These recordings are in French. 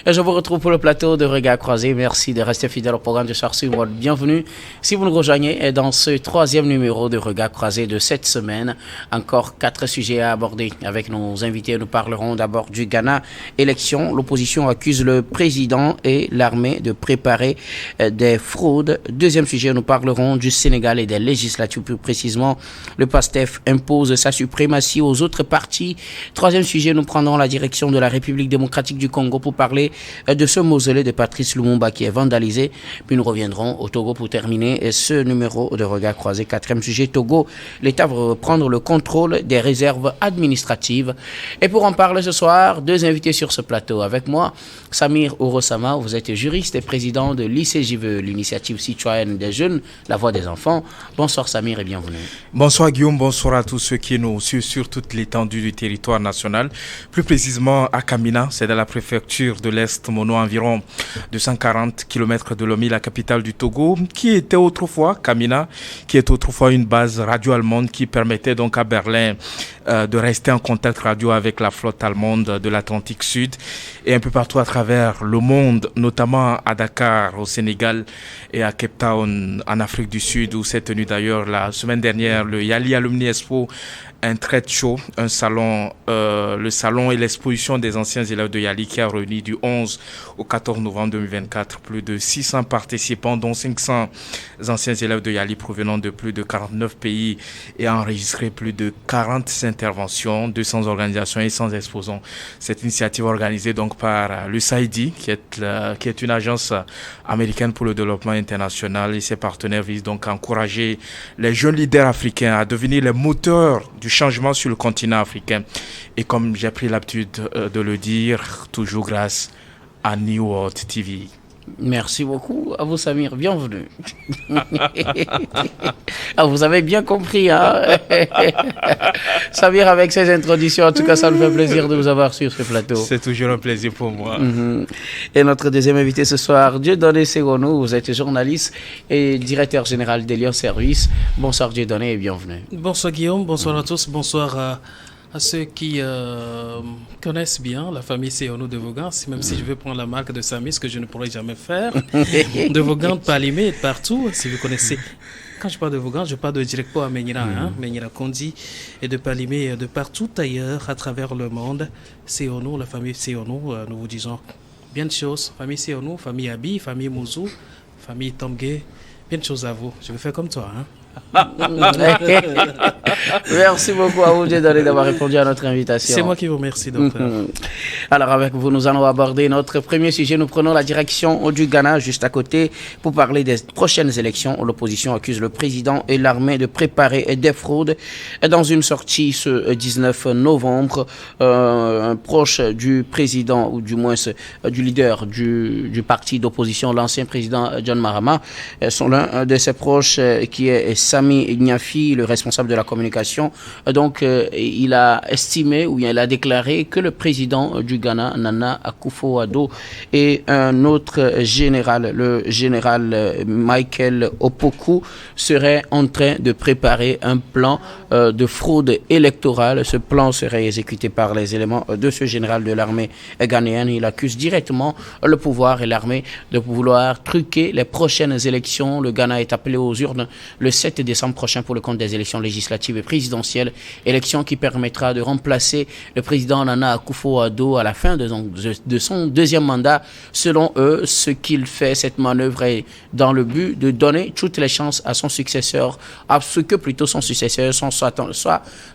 Et je vous retrouve pour le plateau de Regard Croisé. Merci de rester fidèle au programme de Charles World. Bienvenue. Si vous nous rejoignez dans ce troisième numéro de Regard Croisé de cette semaine, encore 4 sujets à aborder. Avec nos invités, nous parlerons d'abord du Ghana. Élection, l'opposition accuse le président et l'armée de préparer des fraudes. Deuxième sujet, nous parlerons du Sénégal et des législatives. Plus précisément, le PASTEF impose sa suprématie aux autres partis. Troisième sujet, nous prendrons la direction de la République démocratique du Congo pour parler de ce mausolée de Patrice Lumumba qui est vandalisé. Puis nous reviendrons au Togo pour terminer ce numéro de Regard Croisé. Quatrième sujet, Togo. L'État va reprendre le contrôle des réserves administratives. Et pour en parler ce soir, 2 invités sur ce plateau. Avec moi, Samir Orosama, vous êtes juriste et président de l'ICJVE, l'initiative citoyenne des jeunes, la voix des enfants. Bonsoir Samir et bienvenue. Bonsoir Guillaume, bonsoir à tous ceux qui nous suivent sur toute l'étendue du territoire national. Plus précisément à Kamina, c'est dans la préfecture de l'Est, Mono, environ 240 km de Lomé, la capitale du Togo, qui était autrefois, Kamina, qui est autrefois une base radio-allemande qui permettait donc à Berlin de rester en contact radio avec la flotte allemande de l'Atlantique Sud et un peu partout à travers le monde, notamment à Dakar, au Sénégal et à Cape Town, en Afrique du Sud, où s'est tenu d'ailleurs la semaine dernière le Yali Alumni Expo, un trade show, un salon, le salon et l'exposition des anciens élèves de Yali qui a réuni du 11 au 14 novembre 2024 plus de 600 participants, dont 500 anciens élèves de Yali provenant de plus de 49 pays et a enregistré plus de 40 interventions, 200 organisations et 100 exposants. Cette initiative organisée donc par l'USAID, qui est une agence américaine pour le développement international, et ses partenaires visent donc à encourager les jeunes leaders africains à devenir les moteurs du changement sur le continent africain. Et comme j'ai pris l'habitude de le dire, toujours grâce à New World TV. Merci beaucoup à vous Samir, bienvenue. Vous avez bien compris, hein. Samir, avec ces introductions, en tout cas ça nous fait plaisir de vous avoir sur ce plateau. C'est toujours un plaisir pour moi. Et notre deuxième invité ce soir, Dieudonné Segono, vous êtes journaliste et directeur général d'Elion Service. Bonsoir Dieudonné et bienvenue. Bonsoir Guillaume, bonsoir à tous, bonsoir à ceux qui connaissent bien la famille Seono de Vaughan, même si je veux prendre la marque de Samy, ce que je ne pourrais jamais faire, de Vaughan, de Palimé et de partout, si vous connaissez. Quand je parle de Vaughan, je parle de Direcpo à Ménira, Ménira Kondi, et de Palimé, de partout ailleurs, à travers le monde. Seono, la famille Seono, nous vous disons bien de choses. Famille Seono, famille Abi, famille Mouzou, famille Tomgue, bien de choses à vous. Je vais faire comme toi, hein. Merci beaucoup à vous d'avoir répondu à notre invitation. C'est moi qui vous remercie, docteur. Alors avec vous, nous allons aborder notre premier sujet. Nous prenons la direction du Ghana, juste à côté, pour parler des prochaines élections. L'opposition accuse le président et l'armée de préparer des fraudes. Dans une sortie ce 19 novembre, un proche du président, ou du moins du leader du parti d'opposition, l'ancien président John Mahama, sont l'un de ses proches qui est Sami Gnafi, le responsable de la communication. Donc, il a estimé, ou il a déclaré que le président du Ghana, Nana Akufo-Addo, et un autre général, le général Michael Opoku, seraient en train de préparer un plan de fraude électorale. Ce plan serait exécuté par les éléments de ce général de l'armée ghanéenne. Il accuse directement le pouvoir et l'armée de vouloir truquer les prochaines élections. Le Ghana est appelé aux urnes le 7 décembre prochain pour le compte des élections législatives et présidentielles, élection qui permettra de remplacer le président Nana Akufo-Addo à la fin de son deuxième mandat. Selon eux, ce qu'il fait, cette manœuvre est dans le but de donner toutes les chances à son successeur, à ce que plutôt son successeur soit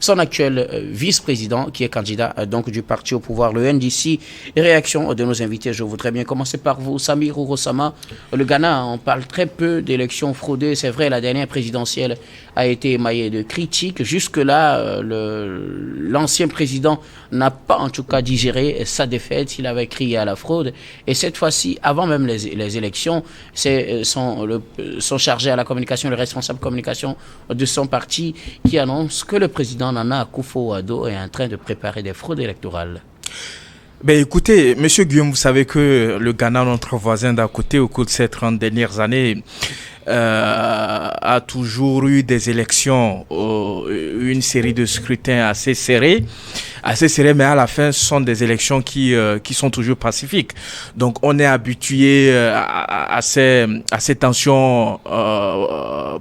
son actuel vice-président qui est candidat donc du parti au pouvoir, le NDC. Réaction de nos invités, je voudrais bien commencer par vous, Samir Orosama. Le Ghana, on parle très peu d'élections fraudées, c'est vrai, la dernière présidentielle a été émaillée de critiques. Jusque-là, l'ancien président n'a pas en tout cas digéré sa défaite, il avait crié à la fraude. Et cette fois-ci, avant même les élections, sont chargés à la communication, le responsable communication de son parti, qui annonce que le président Nana Akufo-Addo est en train de préparer des fraudes électorales. Ben écoutez, monsieur Guillaume, vous savez que le Ghana, notre voisin d'à côté, au cours de ces 30 dernières années, a toujours eu des élections, une série de scrutins assez serrés, mais à la fin, ce sont des élections qui sont toujours pacifiques. Donc, on est habitué à ces tensions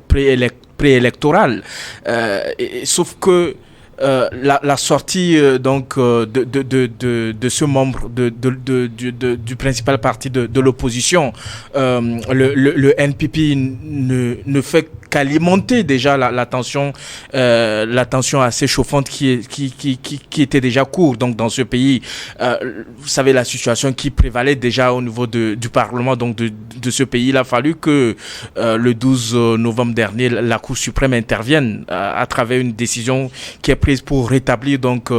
préélectorales. Sauf que la sortie donc de ce membre du principal parti de l'opposition, le NPP ne fait qu'alimenter déjà la tension assez chauffante qui était déjà courte donc dans ce pays. Vous savez la situation qui prévalait déjà au niveau du Parlement donc de ce pays. Il a fallu que le 12 novembre dernier la Cour suprême intervienne à travers une décision qui est prise pour rétablir donc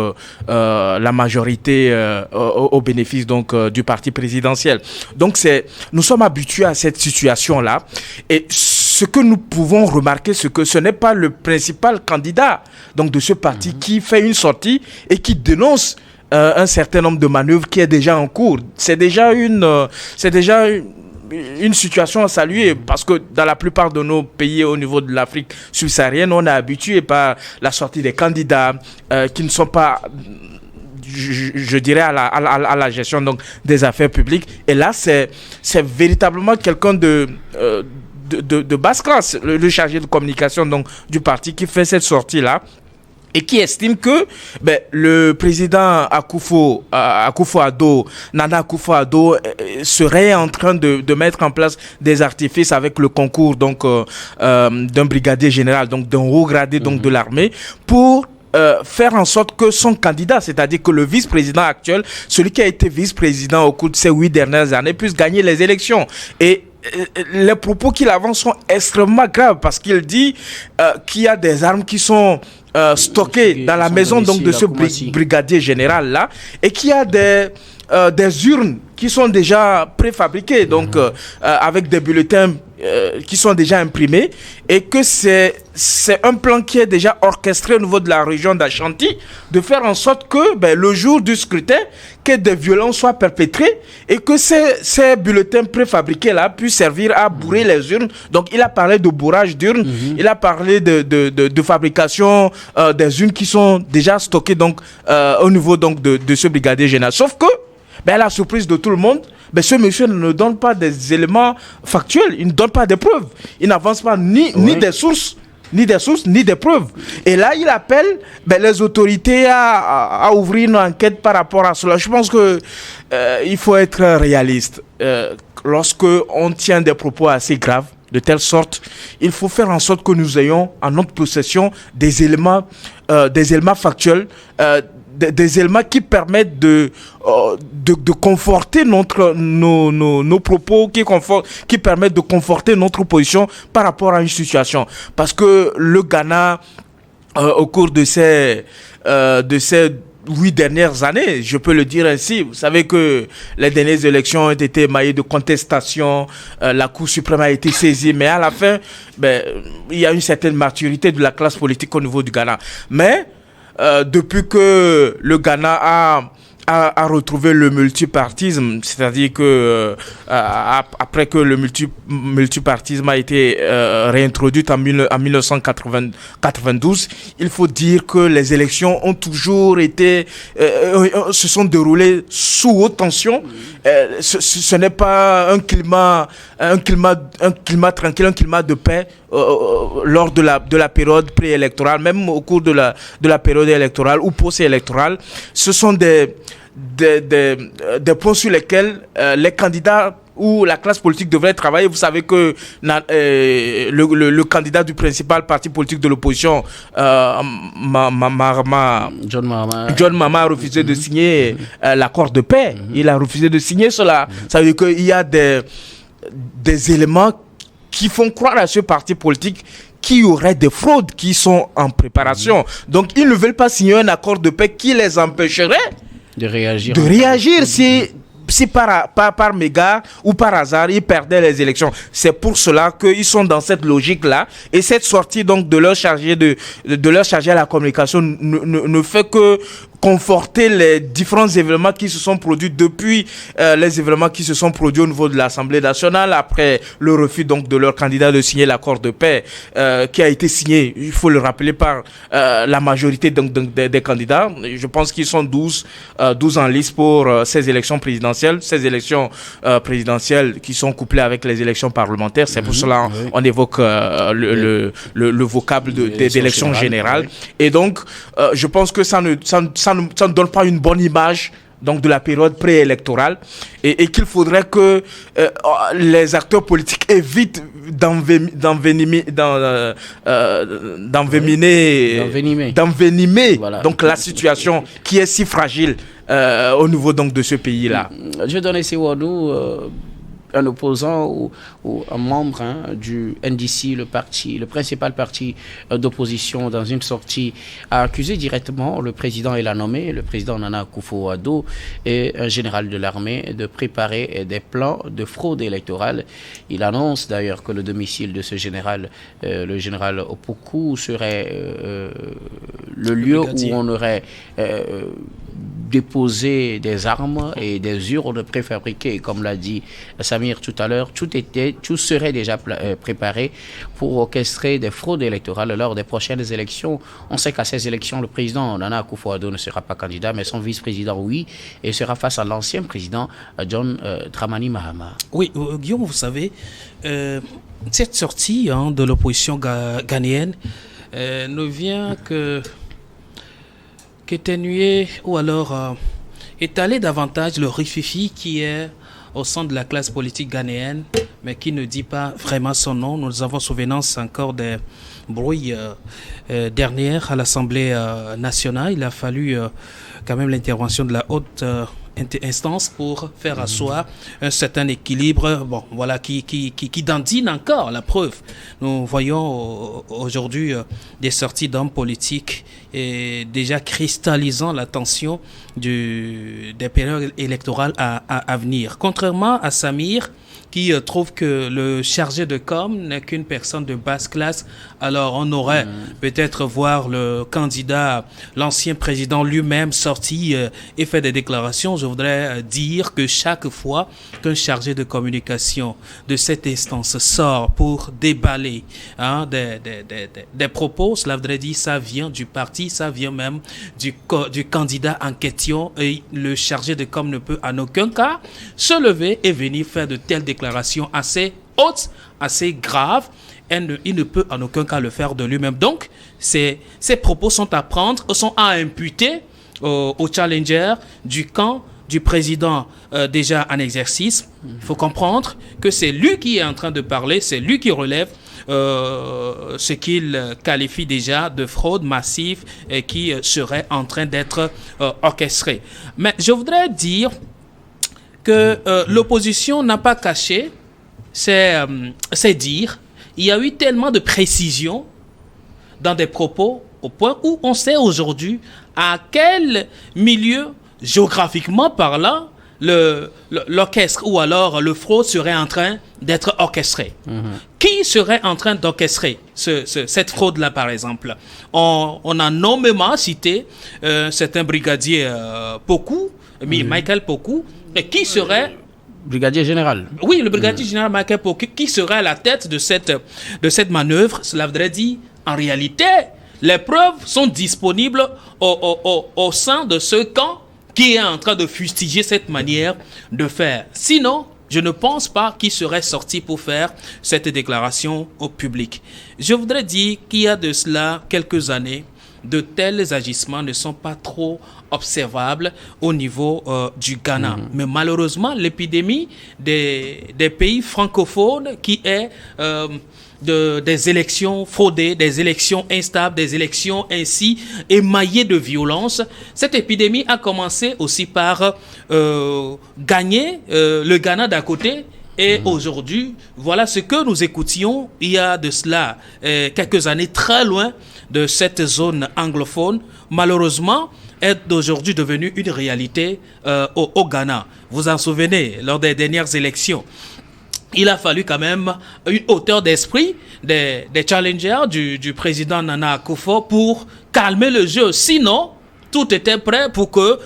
la majorité au bénéfice donc du parti présidentiel. Donc nous sommes habitués à cette situation là, et ce que nous pouvons remarquer, c'est que ce n'est pas le principal candidat donc de ce parti qui fait une sortie et qui dénonce un certain nombre de manœuvres qui est déjà en cours. C'est déjà une situation à saluer, parce que dans la plupart de nos pays au niveau de l'Afrique subsaharienne, on est habitué par la sortie des candidats qui ne sont pas, je dirais, à la gestion donc des affaires publiques. Et là, c'est véritablement quelqu'un de basse classe, le chargé de communication donc du parti, qui fait cette sortie-là et qui estime que le président Nana Akufo-Addo serait en train de mettre en place des artifices avec le concours donc d'un brigadier général, donc d'un haut gradé donc de l'armée, pour faire en sorte que son candidat, c'est-à-dire que le vice-président actuel, celui qui a été vice-président au cours de ces 8 dernières années, puisse gagner les élections. Et les propos qu'il avance sont extrêmement graves, parce qu'il dit qu'il y a des armes qui sont stockées dans la maison donc de ce brigadier général là, et qu'il y a des urnes qui sont déjà préfabriquées donc avec des bulletins qui sont déjà imprimés, et que c'est un plan qui est déjà orchestré au niveau de la région d'Ashanti, de faire en sorte que le jour du scrutin, que des violences soient perpétrées et que ces bulletins préfabriqués là puissent servir à bourrer les urnes. Donc il a parlé de bourrage d'urnes, il a parlé de fabrication des urnes qui sont déjà stockées donc au niveau donc de ce brigadier général. Sauf que à la surprise de tout le monde, ce monsieur ne donne pas des éléments factuels, il ne donne pas des preuves, il n'avance pas ni des sources, ni des preuves. Et là, il appelle les autorités à ouvrir une enquête par rapport à cela. Je pense que il faut être réaliste. Lorsque on tient des propos assez graves, de telle sorte, il faut faire en sorte que nous ayons en notre possession des éléments factuels, des éléments qui permettent de conforter nos propos, qui permettent de conforter notre position par rapport à une situation. Parce que le Ghana, au cours de ces 8 dernières années, je peux le dire ainsi. Vous savez que les dernières élections ont été émaillées de contestations, la Cour suprême a été saisie, mais à la fin, il y a une certaine maturité de la classe politique au niveau du Ghana. Mais depuis que le Ghana a retrouvé le multipartisme, c'est-à-dire que après que le multipartisme a été réintroduit en 1992, il faut dire que les élections ont toujours été se sont déroulées sous haute tension. Ce n'est pas un climat tranquille, un climat de paix lors de la période préélectorale, même au cours de la période électorale ou post-électorale. Ce sont des points sur lesquels les candidats ou la classe politique devrait travailler. Vous savez que le candidat du principal parti politique de l'opposition, John Mahama, a refusé de signer l'accord de paix. Il a refusé de signer cela. Ça veut dire qu'il y a des éléments qui font croire à ce parti politique qu'il y aurait des fraudes qui sont en préparation. Donc ils ne veulent pas signer un accord de paix qui les empêcherait de réagir si par mégarde ou par hasard ils perdaient les élections. C'est pour cela qu'ils sont dans cette logique-là, et cette sortie donc de leur chargé à la communication ne fait que conforter les différents événements qui se sont produits depuis les événements qui se sont produits au niveau de l'Assemblée nationale après le refus donc de leur candidat de signer l'accord de paix qui a été signé, il faut le rappeler, par la majorité donc, des candidats. Je pense qu'ils sont 12 en lice pour ces élections présidentielles, qui sont couplées avec les élections parlementaires. C'est pour cela on évoque le vocable d'élections générales. Et donc, je pense que ça ne donne pas une bonne image donc de la période préélectorale et qu'il faudrait que les acteurs politiques évitent d'envenimer voilà, donc la situation qui est si fragile au niveau donc de ce pays-là. Je donne ici un opposant ou un membre du NDC, le principal parti d'opposition, dans une sortie, a accusé directement le président et l'a nommé, le président Nana Akufo-Addo et un général de l'armée, de préparer des plans de fraude électorale. Il annonce d'ailleurs que le domicile de ce général, le général Opoku, serait le lieu où on aurait déposé des armes et des urnes préfabriquées. Comme l'a dit Samir tout à l'heure, tout serait déjà préparé pour orchestrer des fraudes électorales lors des prochaines élections. On sait qu'à ces élections, le président Nana Akufo-Addo ne sera pas candidat, mais son vice-président, oui, et sera face à l'ancien président John Dramani Mahama. Oui, Guillaume, vous savez, cette sortie de l'opposition ghanéenne ne vient qu'éténuer ou alors étaler davantage le rififi qui est au sein de la classe politique ghanéenne, mais qui ne dit pas vraiment son nom. Nous avons souvenance encore des bruits dernières à l'Assemblée nationale. Il a fallu quand même l'intervention de la haute instance pour faire asseoir un certain équilibre, bon, voilà, qui dandine encore, la preuve. Nous voyons aujourd'hui des sorties d'hommes politiques et déjà cristallisant la tension des périodes électorales à venir. Contrairement à Samir, qui trouve que le chargé de com n'est qu'une personne de basse classe, alors on aurait peut-être voir le candidat, l'ancien président lui-même sorti et fait des déclarations. Je voudrais dire que chaque fois qu'un chargé de communication de cette instance sort pour déballer des propos, cela voudrait dire ça vient du parti, ça vient même du candidat en question, et le chargé de com ne peut en aucun cas se lever et venir faire de telles déclarations assez hautes, assez graves. Il ne peut en aucun cas le faire de lui-même. Donc, ces propos sont à imputer au challenger du camp du président déjà en exercice. Il faut comprendre que c'est lui qui est en train de parler, c'est lui qui relève ce qu'il qualifie déjà de fraude massive et qui serait en train d'être orchestrée. Mais je voudrais dire que l'opposition n'a pas caché ses dires. Il y a eu tellement de précision dans des propos au point où on sait aujourd'hui à quel milieu, géographiquement parlant, l'orchestre ou alors le fraude serait en train d'être orchestré. Qui serait en train d'orchestrer cette fraude-là, par exemple? On a nommément cité certains brigadiers Poku, Michael Poku, et qui serait... Brigadier général. Oui, le brigadier général Michael Poku, qui serait à la tête de cette manœuvre. Cela voudrait dire, en réalité, les preuves sont disponibles au sein de ce camp qui est en train de fustiger cette manière de faire. Sinon, je ne pense pas qu'il serait sorti pour faire cette déclaration au public. Je voudrais dire qu'il y a de cela quelques années, de tels agissements ne sont pas trop observables au niveau du Ghana. Mais malheureusement, l'épidémie des pays francophones qui est des élections fraudées, des élections instables, des élections ainsi émaillées de violence. Cette épidémie a commencé aussi par gagner le Ghana d'un côté. Et aujourd'hui, voilà ce que nous écoutions il y a de cela quelques années, très loin de cette zone anglophone. Malheureusement, est aujourd'hui devenue une réalité au Ghana. Vous en souvenez, lors des dernières élections, il a fallu quand même une hauteur d'esprit des challengers du président Nana Akufo pour calmer le jeu. Sinon, tout était prêt pour que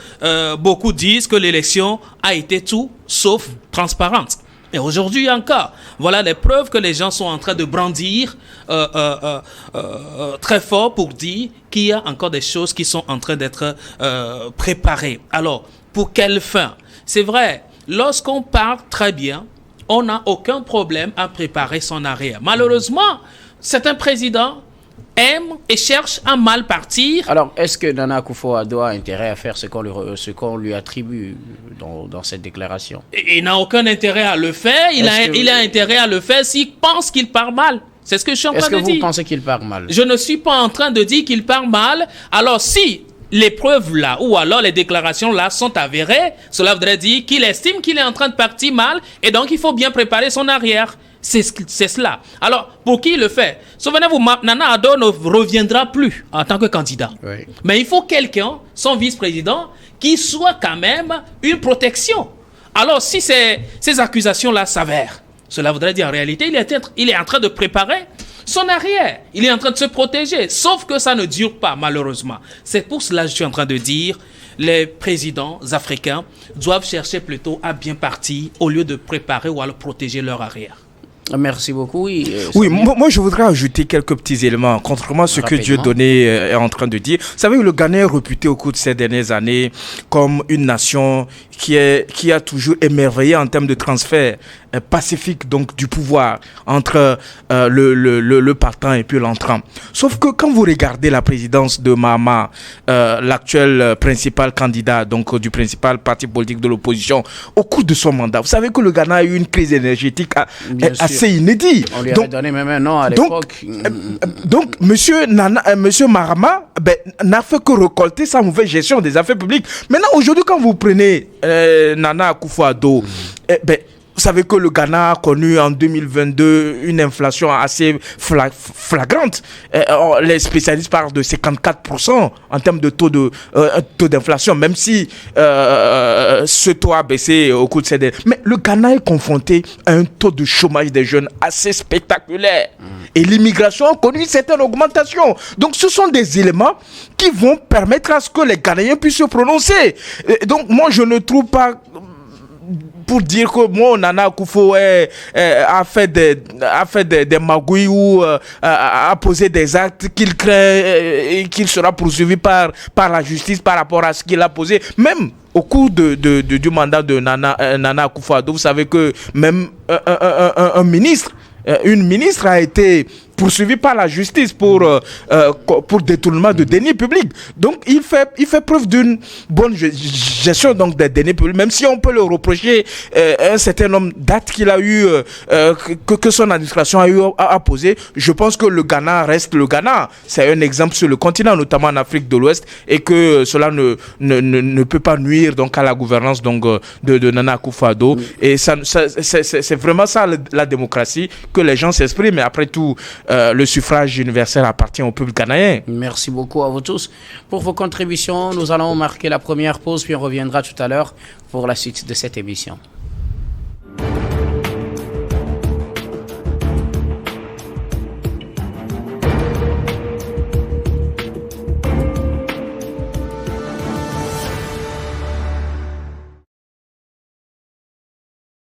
beaucoup disent que l'élection a été tout sauf transparente. Et aujourd'hui encore, voilà les preuves que les gens sont en train de brandir très fort pour dire qu'il y a encore des choses qui sont en train d'être préparées. Alors, pour quelle fin? C'est vrai, lorsqu'on part très bien, on n'a aucun problème à préparer son arrière. Malheureusement, certains présidents aiment et cherchent à mal partir. Alors, est-ce que Nana Akufo-Addo a intérêt à faire ce qu'on lui attribue dans cette déclaration? Il n'a aucun intérêt à le faire. Il a intérêt à le faire s'il pense qu'il part mal. C'est ce que je suis en train de dire. Est-ce que vous pensez qu'il part mal? Je ne suis pas en train de dire qu'il part mal. Alors, si les preuves là, ou alors les déclarations là sont avérées, cela voudrait dire qu'il estime qu'il est en train de partir mal et donc il faut bien préparer son arrière. C'est cela. Alors, pour qui il le fait? Souvenez-vous, Nana Addo ne reviendra plus en tant que candidat. Oui. Mais il faut quelqu'un, son vice-président, qui soit quand même une protection. Alors, si ces accusations-là s'avèrent, cela voudrait dire en réalité, il est en train de préparer son arrière. Il est en train de se protéger. Sauf que ça ne dure pas, malheureusement. C'est pour cela que je suis en train de dire les présidents africains doivent chercher plutôt à bien partir au lieu de préparer ou à protéger leur arrière. Merci beaucoup. Oui, moi je voudrais ajouter quelques petits éléments, contrairement à ce que Dieudonné est en train de dire. Vous savez, le Ghana est réputé au cours de ces dernières années comme une nation qui a toujours émerveillé en termes de transfert pacifique donc du pouvoir entre le partant et puis l'entrant. Sauf que quand vous regardez la présidence de Mahama, l'actuel principal candidat donc du principal parti politique de l'opposition, au cours de son mandat, vous savez que le Ghana a eu une crise énergétique assez inédite. On lui avait donné même un nom à l'époque. Donc monsieur Mahama n'a fait que récolter sa mauvaise gestion des affaires publiques. Maintenant, aujourd'hui, quand vous prenez Nana Akufo-Addo, vous savez que le Ghana a connu en 2022 une inflation assez flagrante. Les spécialistes parlent de 54% en termes de taux d'inflation, même si ce taux a baissé au cours de ces derniers. Mais le Ghana est confronté à un taux de chômage des jeunes assez spectaculaire. Et l'immigration a connu une certaine augmentation. Donc ce sont des éléments qui vont permettre à ce que les Ghanéens puissent se prononcer. Donc moi je ne trouve pas... Pour dire que moi, Nana Akufo a fait des magouilles ou a posé des actes qu'il craint et qu'il sera poursuivi par la justice par rapport à ce qu'il a posé. Même au cours du mandat de Nana Akufo-Addo, vous savez que même une ministre a été poursuivie par la justice pour détournement de deniers publics. Donc il fait preuve d'une bonne gestion donc des deniers publics, même si on peut le reprocher un certain nombre d'actes qu'il a eu que son administration a eu à poser. Je pense que le Ghana reste le Ghana. C'est un exemple sur le continent, notamment en Afrique de l'Ouest, et que cela ne peut pas nuire donc à la gouvernance donc de Nana Akufo-Addo. Et c'est vraiment ça la démocratie, que les gens s'expriment. Mais après tout, le suffrage universel appartient au peuple ghanéen. Merci beaucoup à vous tous pour vos contributions. Nous allons marquer la première pause, puis on reviendra tout à l'heure pour la suite de cette émission.